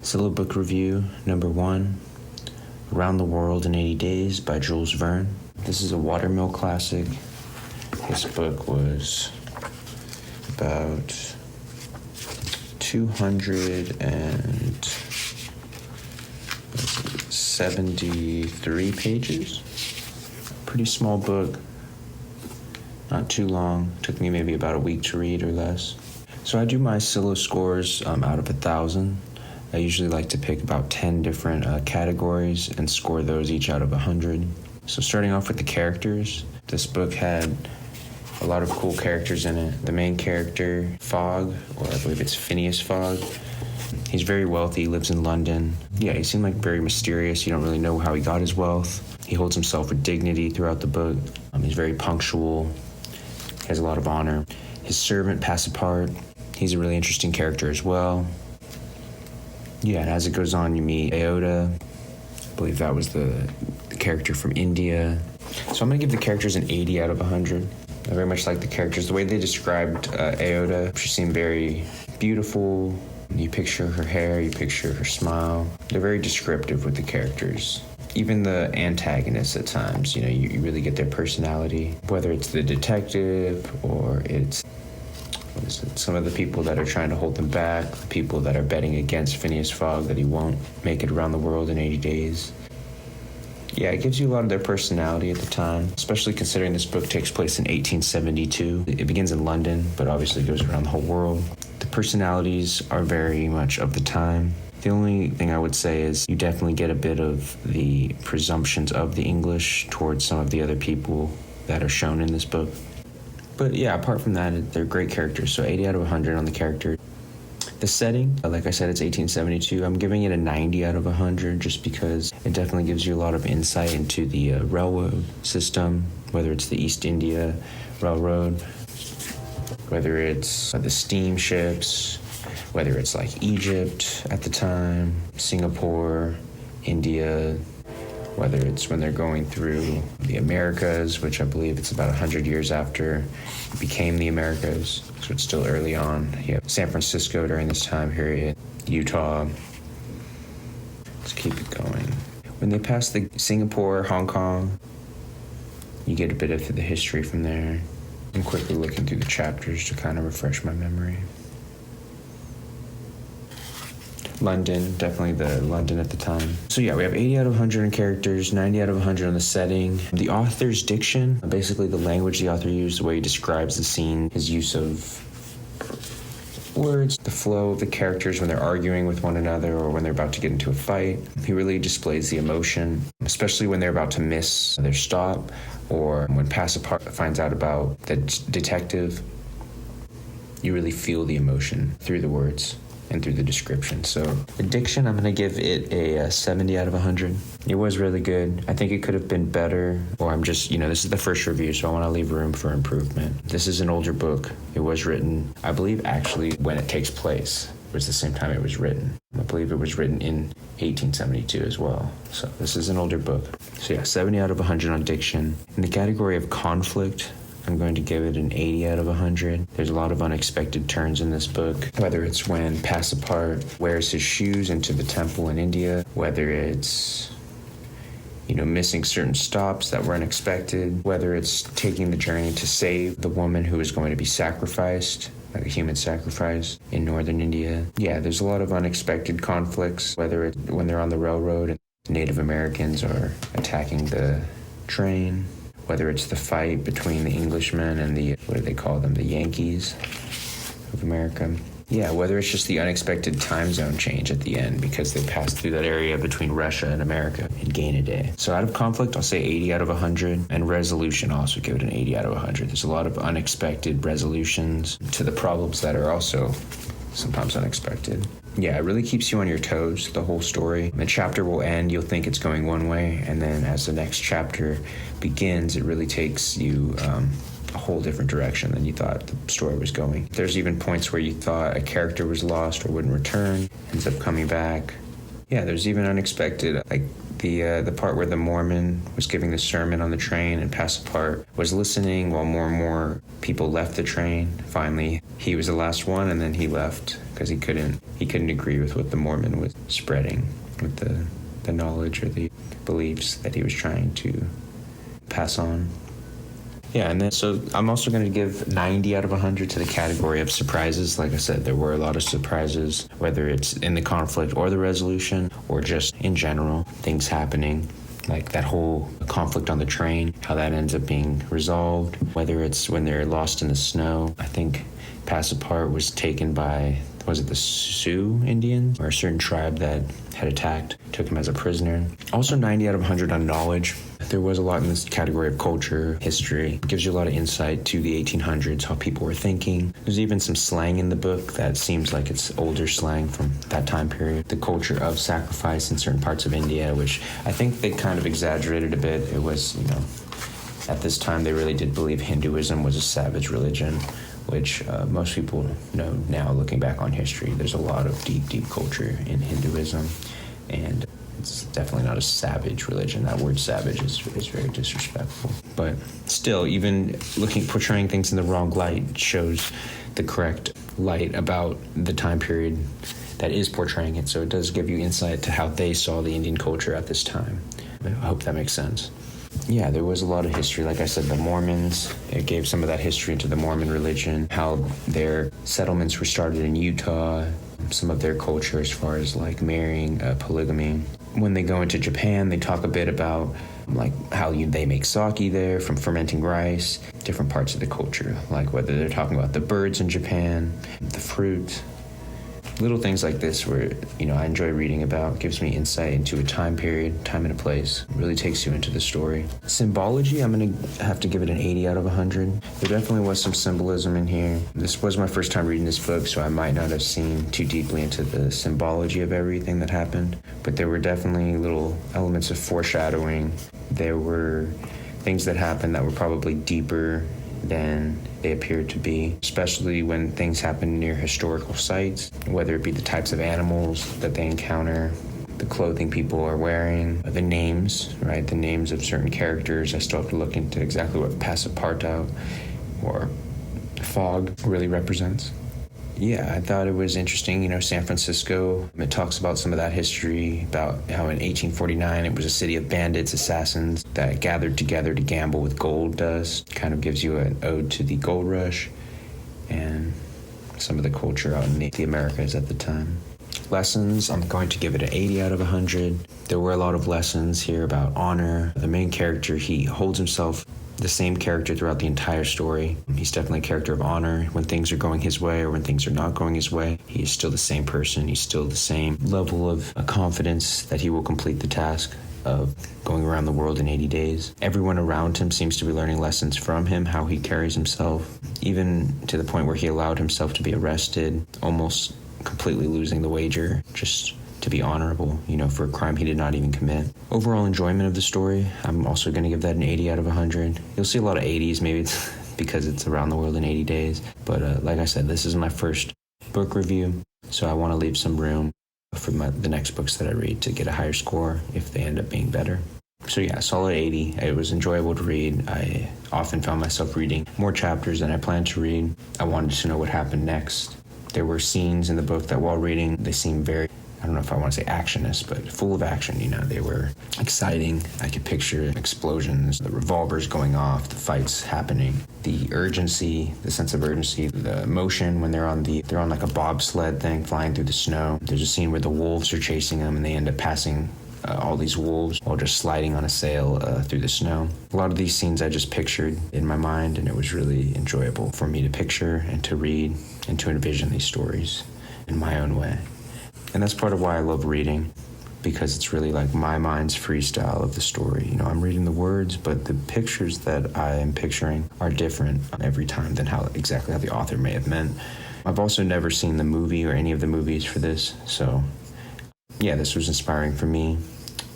Solo book review number 1, Around the World in 80 Days by Jules Verne. This is a watermill classic. This book was about 273 pages. Pretty small book, not too long. Took me maybe about a week to read or less. So I do my Silo scores out of 1,000. I usually like to pick about 10 different categories and score those each out of 100. So starting off with the characters, this book had a lot of cool characters in it. The main character, Fogg, or I believe it's Phineas Fogg, he's very wealthy, lives in London. Yeah, he seemed like very mysterious. You don't really know how he got his wealth. He holds himself with dignity throughout the book. He's very punctual, has a lot of honor. His servant, Passepartout, he's a really interesting character as well. Yeah, and as it goes on, you meet Aota. I believe that was the character from India. So I'm going to give the characters an 80 out of 100. I very much like the characters. The way they described Aota, she seemed very beautiful. You picture her hair, you picture her smile. They're very descriptive with the characters. Even the antagonists at times, you really get their personality. Whether it's the detective or it's some of the people that are trying to hold them back, the people that are betting against Phineas Fogg that he won't make it around the world in 80 days. Yeah, it gives you a lot of their personality at the time, especially considering this book takes place in 1872. It begins in London, but obviously goes around the whole world. The personalities are very much of the time. The only thing I would say is you definitely get a bit of the presumptions of the English towards some of the other people that are shown in this book. But yeah, apart from that, they're great characters, so 80 out of 100 on the character. The setting, like I said, it's 1872. I'm giving it a 90 out of 100 just because it definitely gives you a lot of insight into the railroad system, whether it's the East India Railroad, whether it's the steamships, whether it's like Egypt at the time, Singapore, India, whether it's when they're going through the Americas, which I believe it's about 100 years after it became the Americas, so it's still early on. You have San Francisco during this time period, Utah. Let's keep it going. When they pass the Singapore, Hong Kong, you get a bit of the history from there. I'm quickly looking through the chapters to kind of refresh my memory. London, definitely the London at the time. So yeah, we have 80 out of 100 in characters, 90 out of 100 on the setting. The author's diction, basically the language the author used, the way he describes the scene, his use of words, the flow of the characters when they're arguing with one another or when they're about to get into a fight. He really displays the emotion, especially when they're about to miss their stop or when Passepartout finds out about the detective. You really feel the emotion through the words and through the description. So the diction, I'm going to give it a 70 out of 100. It was really good. I think it could have been better, or I'm just, this is the first review, so I want to leave room for improvement. This is an older book. It was written, I believe actually when it takes place, it was the same time it was written. I believe it was written in 1872 as well. So this is an older book. So yeah, 70 out of 100 on diction. In the category of conflict, I'm going to give it an 80 out of 100. There's a lot of unexpected turns in this book, whether it's when Passepartout wears his shoes into the temple in India, whether it's, missing certain stops that were unexpected, whether it's taking the journey to save the woman who is going to be sacrificed, like a human sacrifice in northern India. Yeah, there's a lot of unexpected conflicts, whether it's when they're on the railroad and Native Americans are attacking the train, whether it's the fight between the Englishmen and the, what do they call them, the Yankees of America. Yeah, whether it's just the unexpected time zone change at the end because they passed through that area between Russia and America in gain a day. So out of conflict, I'll say 80 out of 100. And resolution, I'll also give it an 80 out of 100. There's a lot of unexpected resolutions to the problems that are also sometimes unexpected. Yeah, it really keeps you on your toes, the whole story. The chapter will end, you'll think it's going one way, and then as the next chapter begins, it really takes you a whole different direction than you thought the story was going. There's even points where you thought a character was lost or wouldn't return, ends up coming back. Yeah, there's even unexpected, like The part where the Mormon was giving the sermon on the train and Passapart was listening while more and more people left the train. Finally, he was the last one, and then he left because he couldn't agree with what the Mormon was spreading, with the knowledge or the beliefs that he was trying to pass on. Yeah, and then so I'm also going to give 90 out of 100 to the category of surprises. Like I said, there were a lot of surprises, whether it's in the conflict or the resolution, or just in general, things happening. Like that whole conflict on the train, how that ends up being resolved, whether it's when they're lost in the snow. I think Passapart was taken by, was it the Sioux Indians, or a certain tribe that had attacked, took him as a prisoner. Also 90 out of 100 on knowledge. There was a lot in this category of culture, history. It gives you a lot of insight to the 1800s, how people were thinking. There's even some slang in the book that seems like it's older slang from that time period. The culture of sacrifice in certain parts of India, which I think they kind of exaggerated a bit. It was, at this time they really did believe Hinduism was a savage religion, which most people know now looking back on history. There's a lot of deep, deep culture in Hinduism, and it's definitely not a savage religion. That word savage is very disrespectful. But still, even portraying things in the wrong light shows the correct light about the time period that is portraying it. So it does give you insight to how they saw the Indian culture at this time. I hope that makes sense. Yeah, there was a lot of history. Like I said, the Mormons, it gave some of that history into the Mormon religion, how their settlements were started in Utah, some of their culture as far as like marrying, polygamy. When they go into Japan, they talk a bit about like how they make sake there from fermenting rice, different parts of the culture, like whether they're talking about the birds in Japan, the fruit. Little things like this where, I enjoy reading about. It gives me insight into a time period, time and a place. It really takes you into the story. Symbology, I'm going to have to give it an 80 out of 100. There definitely was some symbolism in here. This was my first time reading this book, so I might not have seen too deeply into the symbology of everything that happened. But there were definitely little elements of foreshadowing. There were things that happened that were probably deeper than they appeared to be, especially when things happen near historical sites, whether it be the types of animals that they encounter, the clothing people are wearing, the names, right? The names of certain characters. I still have to look into exactly what Passapartout or fog really represents. Yeah, I thought it was interesting, San Francisco. It talks about some of that history, about how in 1849 it was a city of bandits, assassins that gathered together to gamble with gold dust. Kind of gives you an ode to the gold rush and some of the culture out in the Americas at the time. Lessons, I'm going to give it an 80 out of 100. There were a lot of lessons here about honor. The main character, he holds himself the same character throughout the entire story. He's definitely a character of honor. When things are going his way or when things are not going his way, he is still the same person. He's still the same level of confidence that he will complete the task of going around the world in 80 days. Everyone around him seems to be learning lessons from him, how he carries himself, even to the point where he allowed himself to be arrested, almost completely losing the wager, just to be honorable, for a crime he did not even commit. Overall enjoyment of the story, I'm also going to give that an 80 out of 100. You'll see a lot of 80s, maybe it's because it's around the world in 80 days. But like I said, this is my first book review, so I want to leave some room for the next books that I read to get a higher score if they end up being better. So yeah, solid 80. It was enjoyable to read. I often found myself reading more chapters than I planned to read. I wanted to know what happened next. There were scenes in the book that while reading, they seemed very, I don't know if I want to say actionist, but full of action. They were exciting. I could picture explosions, the revolvers going off, the fights happening, the urgency, the sense of urgency, the emotion when they're on like a bobsled thing flying through the snow. There's a scene where the wolves are chasing them and they end up passing all these wolves while just sliding on a sail through the snow. A lot of these scenes I just pictured in my mind, and it was really enjoyable for me to picture and to read and to envision these stories in my own way. And that's part of why I love reading, because it's really like my mind's freestyle of the story. I'm reading the words, but the pictures that I am picturing are different every time than exactly how the author may have meant. I've also never seen the movie or any of the movies for this, so yeah, this was inspiring for me,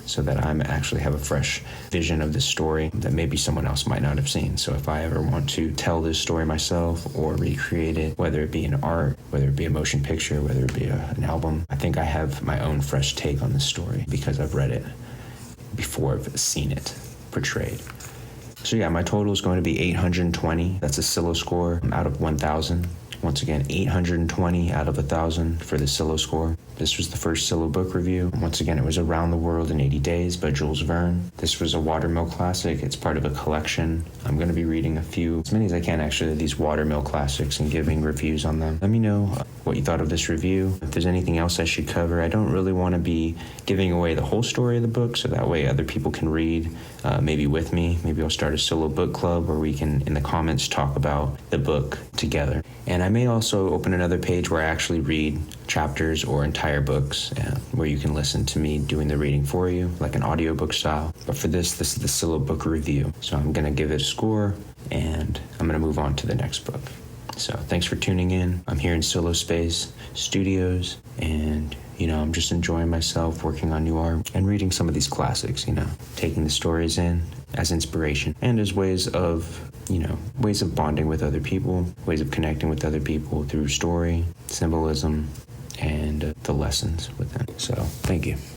so that I actually have a fresh vision of this story that maybe someone else might not have seen. So if I ever want to tell this story myself or recreate it, whether it be an art, whether it be a motion picture, whether it be an album, I think I have my own fresh take on this story because I've read it. before I've seen it portrayed. So yeah, my total is going to be 820. That's a PSILO score out of 1,000. Once again, 820 out of 1,000 for the PSILO score. This was the first PSILO book review. Once again, it was Around the World in 80 Days by Jules Verne. This was a watermill classic. It's part of a collection. I'm going to be reading as many as I can actually, of these watermill classics and giving reviews on them. Let me know what you thought of this review. If there's anything else I should cover. I don't really want to be giving away the whole story of the book, so that way other people can read, maybe with me. Maybe I'll start a solo book club where we can, in the comments, talk about the book together. And I may also open another page where I actually read chapters or entire books, where you can listen to me doing the reading for you, like an audiobook style. But for this is the PSILO book review. So I'm going to give it a score, and I'm going to move on to the next book. So thanks for tuning in. I'm here in Solo Space Studios, and I'm just enjoying myself working on new art and reading some of these classics, taking the stories in as inspiration and as ways of bonding with other people, ways of connecting with other people through story, symbolism, and the lessons within. So thank you.